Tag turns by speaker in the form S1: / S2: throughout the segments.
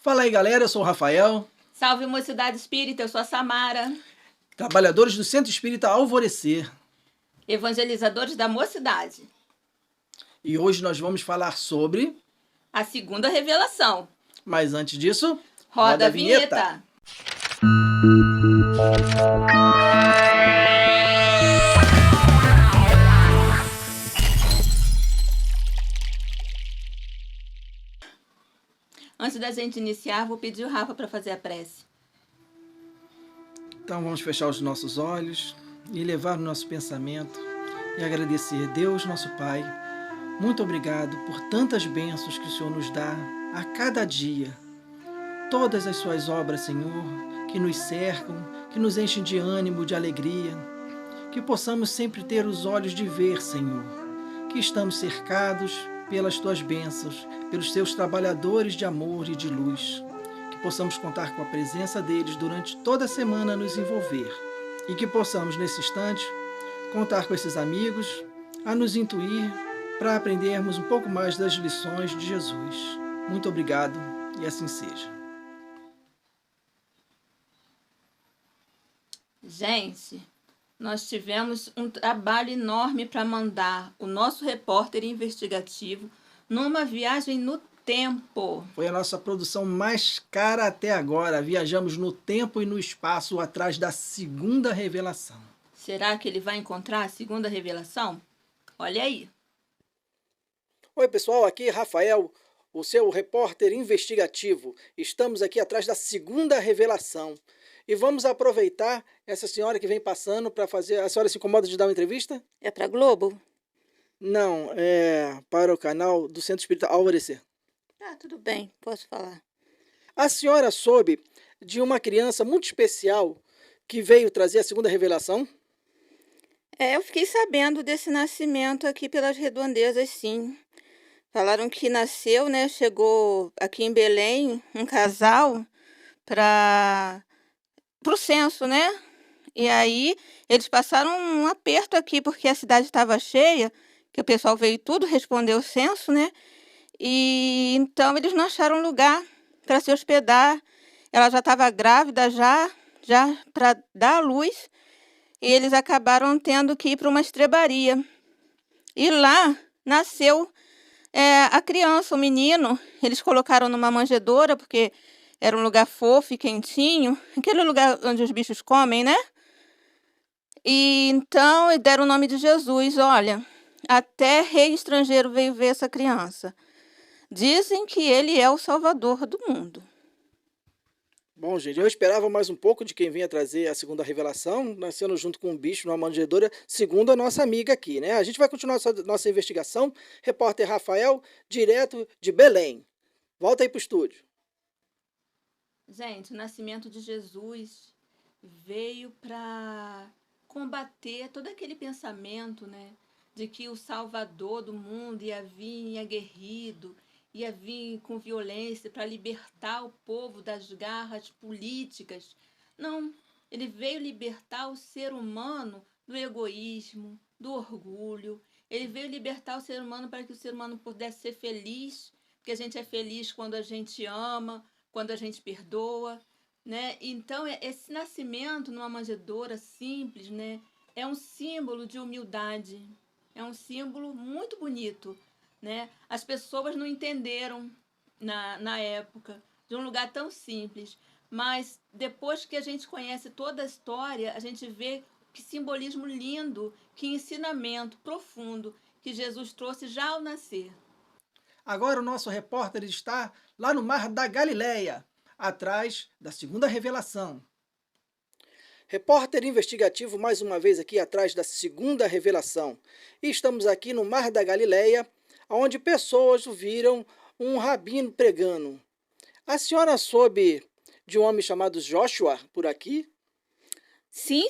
S1: Fala aí, galera, eu sou o Rafael.
S2: Salve, Mocidade Espírita, eu sou a Samara.
S1: Trabalhadores do Centro Espírita Alvorecer.
S2: Evangelizadores da Mocidade.
S1: E hoje nós vamos falar sobre...
S2: a segunda revelação.
S1: Mas antes disso,
S2: roda a vinheta. Antes da gente iniciar, vou pedir o Rafa para fazer a prece.
S1: Então vamos fechar os nossos olhos e levar o nosso pensamento e agradecer. Deus, nosso Pai, muito obrigado por tantas bênçãos que o Senhor nos dá a cada dia. Todas as suas obras, Senhor, que nos cercam, que nos enchem de ânimo, de alegria. Que possamos sempre ter os olhos de ver, Senhor, que estamos cercados pelas tuas bênçãos, pelos teus trabalhadores de amor e de luz. Que possamos contar com a presença deles durante toda a semana a nos envolver. E que possamos, nesse instante, contar com esses amigos a nos intuir para aprendermos um pouco mais das lições de Jesus. Muito obrigado e assim seja.
S2: Gente, nós tivemos um trabalho enorme para mandar o nosso repórter investigativo numa viagem no tempo.
S1: Foi a nossa produção mais cara até agora. Viajamos no tempo e no espaço atrás da segunda revelação.
S2: Será que ele vai encontrar a segunda revelação? Olha aí.
S1: Oi, pessoal, aqui é Rafael, o seu repórter investigativo. Estamos aqui atrás da segunda revelação. E vamos aproveitar essa senhora que vem passando para fazer... A senhora se incomoda de dar uma entrevista?
S2: É para Globo?
S1: Não, é para o canal do Centro Espírita Alvorecer.
S2: Ah, tudo bem, posso falar.
S1: A senhora soube de uma criança muito especial que veio trazer a segunda revelação?
S3: Eu fiquei sabendo desse nascimento aqui pelas redondezas, sim. Falaram que nasceu, né? Chegou aqui em Belém um casal para o censo, né? E aí eles passaram um aperto aqui porque a cidade estava cheia, que o pessoal veio tudo responder o censo, né? E então eles não acharam lugar para se hospedar. Ela já estava grávida já para dar à luz. E eles acabaram tendo que ir para uma estrebaria. E lá nasceu a criança, o menino. Eles colocaram numa manjedoura, porque era um lugar fofo e quentinho. Aquele lugar onde os bichos comem, né? E então deram o nome de Jesus. Olha, até rei estrangeiro veio ver essa criança. Dizem que ele é o salvador do mundo.
S1: Bom, gente, eu esperava mais um pouco de quem vinha trazer a segunda revelação, nascendo junto com um bicho numa manjedoura, segundo a nossa amiga aqui, né? A gente vai continuar nossa investigação. Repórter Rafael, direto de Belém. Volta aí pro estúdio.
S2: Gente, o nascimento de Jesus veio para combater todo aquele pensamento, né? De que o Salvador do mundo ia vir aguerrido, ia vir com violência para libertar o povo das garras políticas. Não, ele veio libertar o ser humano do egoísmo, do orgulho. Ele veio libertar o ser humano para que o ser humano pudesse ser feliz, porque a gente é feliz quando a gente ama, quando a gente perdoa, né? Então, esse nascimento numa manjedoura simples, né, é um símbolo de humildade, é um símbolo muito bonito, né? As pessoas não entenderam na época, de um lugar tão simples, mas depois que a gente conhece toda a história, a gente vê que simbolismo lindo, que ensinamento profundo que Jesus trouxe já ao nascer.
S1: Agora o nosso repórter está lá no Mar da Galileia, atrás da segunda revelação. Repórter investigativo mais uma vez aqui atrás da segunda revelação. E estamos aqui no Mar da Galileia, onde pessoas viram um rabino pregando. A senhora soube de um homem chamado Joshua por aqui?
S3: Sim,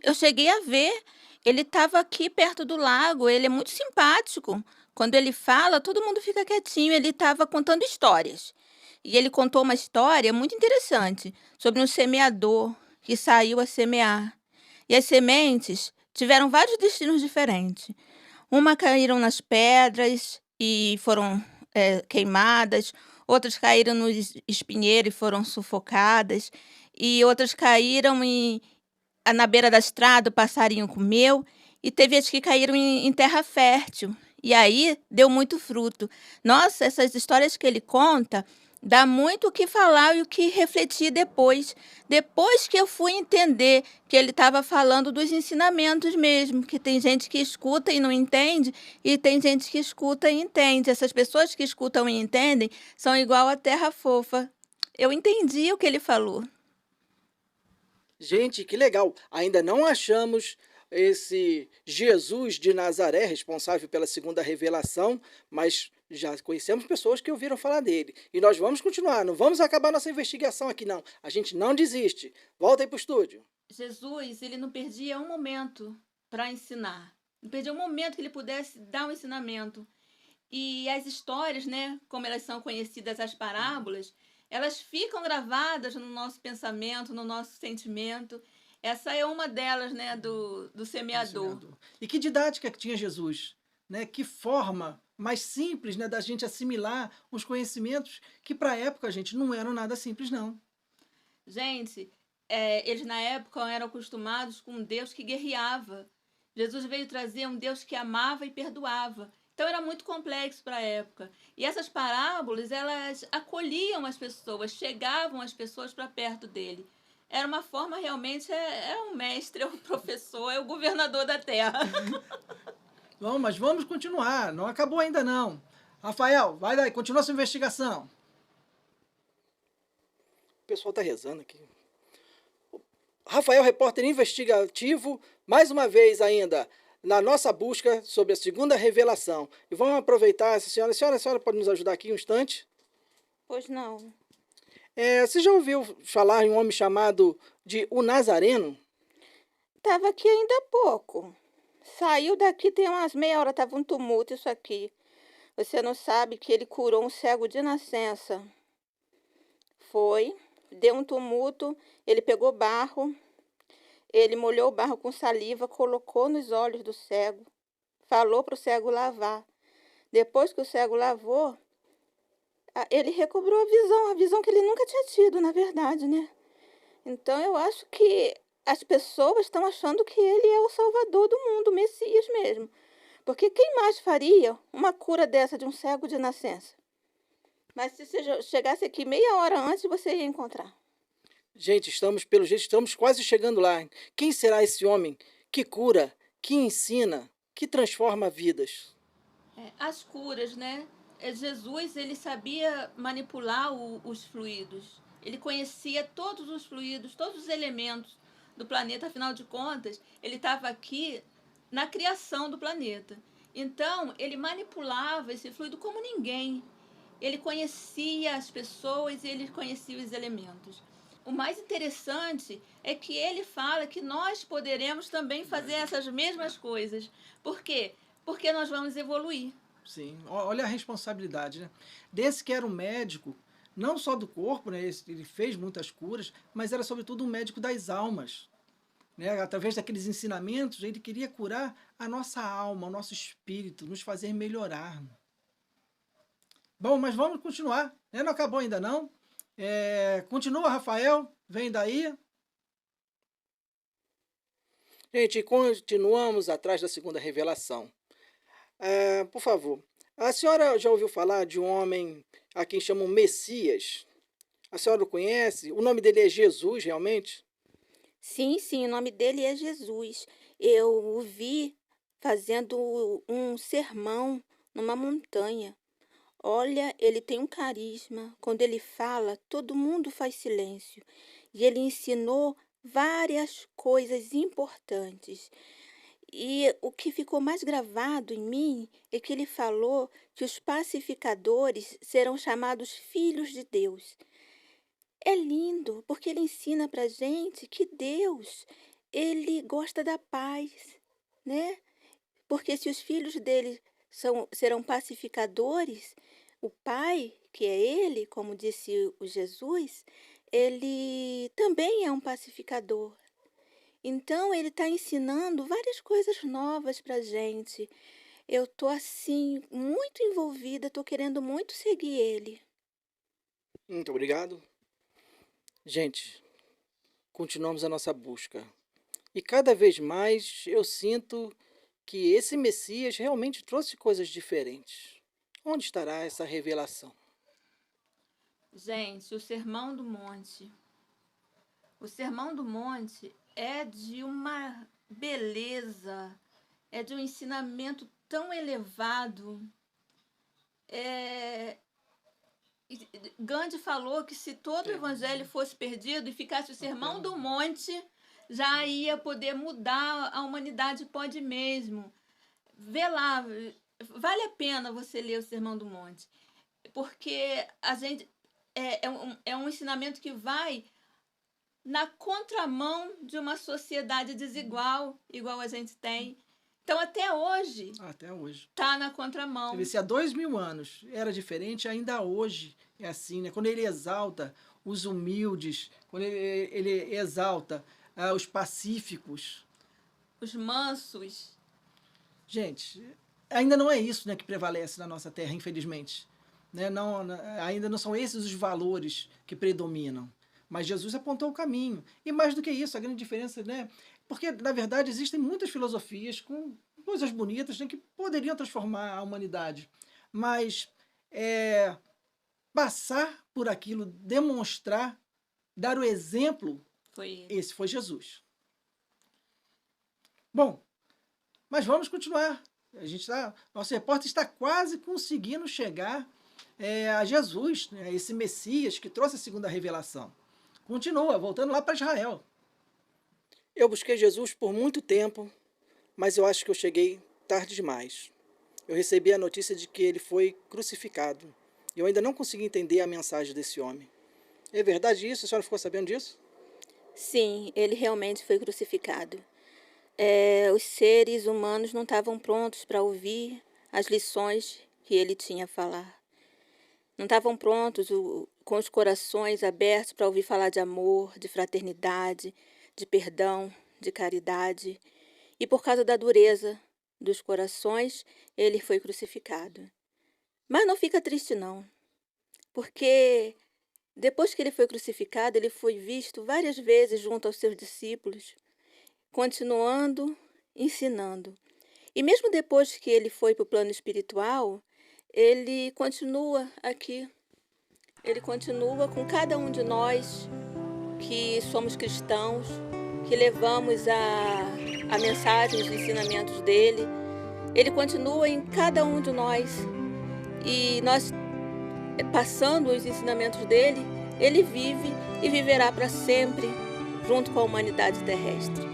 S3: eu cheguei a ver. Ele estava aqui perto do lago, ele é muito simpático. Quando ele fala, todo mundo fica quietinho, ele estava contando histórias. E ele contou uma história muito interessante sobre um semeador que saiu a semear. E as sementes tiveram vários destinos diferentes. Uma caíram nas pedras e foram queimadas, outras caíram no espinheiro e foram sufocadas, e outras caíram na beira da estrada, o passarinho comeu, e teve as que caíram em terra fértil, e aí deu muito fruto. Nossa, essas histórias que ele conta dá muito o que falar e o que refletir depois. Depois que eu fui entender que ele estava falando dos ensinamentos mesmo, que tem gente que escuta e não entende, e tem gente que escuta e entende. Essas pessoas que escutam e entendem são igual a terra fofa. Eu entendi o que ele falou.
S1: Gente, que legal! Ainda não achamos esse Jesus de Nazaré responsável pela segunda revelação, mas já conhecemos pessoas que ouviram falar dele. E nós vamos continuar, não vamos acabar nossa investigação aqui, não. A gente não desiste. Volta aí para o estúdio.
S2: Jesus, ele não perdia um momento para ensinar. Não perdia um momento que ele pudesse dar um ensinamento. E as histórias, né, como elas são conhecidas, as parábolas, elas ficam gravadas no nosso pensamento, no nosso sentimento. Essa é uma delas, né, do semeador.
S1: E que didática que tinha Jesus, né? Que forma mais simples, né, da gente assimilar os conhecimentos que para a época, gente, não eram nada simples, não.
S2: Gente, eles na época eram acostumados com um Deus que guerreava. Jesus veio trazer um Deus que amava e perdoava. Então era muito complexo para a época. E essas parábolas, elas acolhiam as pessoas, chegavam as pessoas para perto dele. Era uma forma realmente, é um mestre, é um professor, é o governador da terra.
S1: Bom, mas vamos continuar, não acabou ainda não. Rafael, vai daí, continua sua investigação. O pessoal está rezando aqui. Rafael, repórter investigativo, mais uma vez ainda, na nossa busca sobre a segunda revelação. E vamos aproveitar, senhora, a senhora pode nos ajudar aqui um instante?
S3: Pois não.
S1: Você já ouviu falar em um homem chamado de o Nazareno?
S3: Estava aqui ainda há pouco. Saiu daqui tem umas meia hora, estava um tumulto isso aqui. Você não sabe que ele curou um cego de nascença. Foi, deu um tumulto, ele pegou barro, ele molhou o barro com saliva, colocou nos olhos do cego, falou para o cego lavar. Depois que o cego lavou, ele recobrou a visão que ele nunca tinha tido, na verdade, né? Então eu acho que as pessoas estão achando que ele é o salvador do mundo, o Messias mesmo. Porque quem mais faria uma cura dessa de um cego de nascença? Mas se você chegasse aqui meia hora antes, você ia encontrar.
S1: Gente, pelo jeito, estamos quase chegando lá. Quem será esse homem que cura, que ensina, que transforma vidas?
S2: As curas, né? Jesus, ele sabia manipular os fluidos. Ele conhecia todos os fluidos, todos os elementos do planeta. Afinal de contas, ele estava aqui na criação do planeta. Então, ele manipulava esse fluido como ninguém. Ele conhecia as pessoas e ele conhecia os elementos. O mais interessante é que ele fala que nós poderemos também fazer essas mesmas coisas. Por quê? Porque nós vamos evoluir.
S1: Sim, olha a responsabilidade, né? Desse que era um médico, não só do corpo, né? Ele fez muitas curas, mas era sobretudo um médico das almas. Né? Através daqueles ensinamentos, ele queria curar a nossa alma, o nosso espírito, nos fazer melhorar. Bom, mas vamos continuar, né? Não acabou ainda não. Continua, Rafael, vem daí. Gente, continuamos atrás da segunda revelação. Por favor, a senhora já ouviu falar de um homem a quem chamam Messias? A senhora o conhece? O nome dele é Jesus, realmente?
S3: Sim, sim, o nome dele é Jesus. Eu o vi fazendo um sermão numa montanha. Olha, ele tem um carisma. Quando ele fala, todo mundo faz silêncio. E ele ensinou várias coisas importantes. E o que ficou mais gravado em mim é que ele falou que os pacificadores serão chamados filhos de Deus. É lindo, porque ele ensina pra gente que Deus, ele gosta da paz, né? Porque se os filhos dele serão pacificadores, o Pai, que é ele, como disse o Jesus, ele também é um pacificador. Então, ele está ensinando várias coisas novas pra gente. Eu tô assim, muito envolvida, tô querendo muito seguir ele.
S1: Muito obrigado. Gente, continuamos a nossa busca. E cada vez mais eu sinto que esse Messias realmente trouxe coisas diferentes. Onde estará essa revelação?
S2: Gente, o Sermão do Monte. O Sermão do Monte é de uma beleza, é de um ensinamento tão elevado. Gandhi falou que se todo o evangelho fosse perdido e ficasse o Sermão do Monte, já ia poder mudar a humanidade, pode mesmo. Vê lá, vale a pena você ler o Sermão do Monte, porque a gente é um ensinamento que vai na contramão de uma sociedade desigual, igual a gente tem. Então, até hoje, está na contramão.
S1: Você vê, se há 2000 anos era diferente, ainda hoje é assim, né? Quando ele exalta os humildes, quando ele exalta os pacíficos,
S2: os mansos.
S1: Gente, ainda não é isso, né, que prevalece na nossa terra, infelizmente. Né? Ainda não são esses os valores que predominam. Mas Jesus apontou o caminho. E mais do que isso, a grande diferença, né? Porque, na verdade, existem muitas filosofias com coisas bonitas, né, que poderiam transformar a humanidade. Mas passar por aquilo, demonstrar, dar o exemplo, esse foi Jesus. Bom, mas vamos continuar. Nosso repórter está quase conseguindo chegar a Jesus, né, esse Messias que trouxe a segunda revelação. Continua, voltando lá para Israel. Eu busquei Jesus por muito tempo, mas eu acho que eu cheguei tarde demais. Eu recebi a notícia de que ele foi crucificado. E eu ainda não consegui entender a mensagem desse homem. É verdade isso? A senhora ficou sabendo disso?
S3: Sim, ele realmente foi crucificado. Os seres humanos não estavam prontos para ouvir as lições que ele tinha a falar. Não estavam prontos com os corações abertos para ouvir falar de amor, de fraternidade, de perdão, de caridade. E por causa da dureza dos corações, ele foi crucificado. Mas não fica triste não, porque depois que ele foi crucificado, ele foi visto várias vezes junto aos seus discípulos, continuando, ensinando. E mesmo depois que ele foi para o plano espiritual, ele continua aqui. Ele continua com cada um de nós que somos cristãos, que levamos a mensagem, os ensinamentos dele. Ele continua em cada um de nós. E nós, passando os ensinamentos dele, ele vive e viverá para sempre junto com a humanidade terrestre.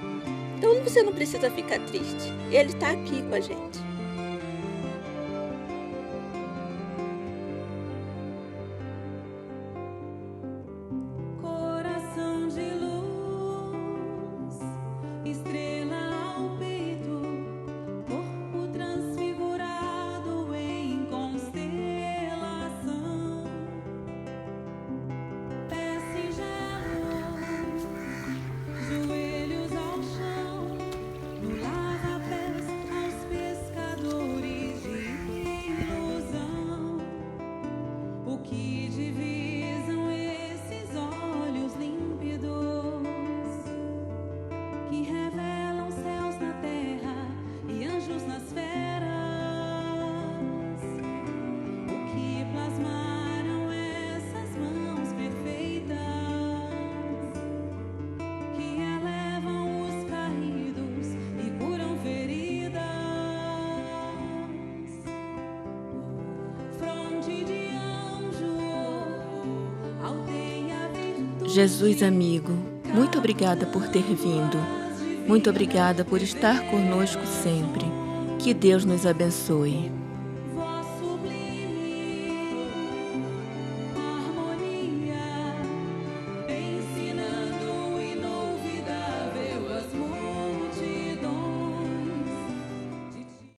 S3: Então você não precisa ficar triste. Ele está aqui com a gente.
S2: Jesus amigo, muito obrigada por ter vindo. Muito obrigada por estar conosco sempre. Que Deus nos abençoe.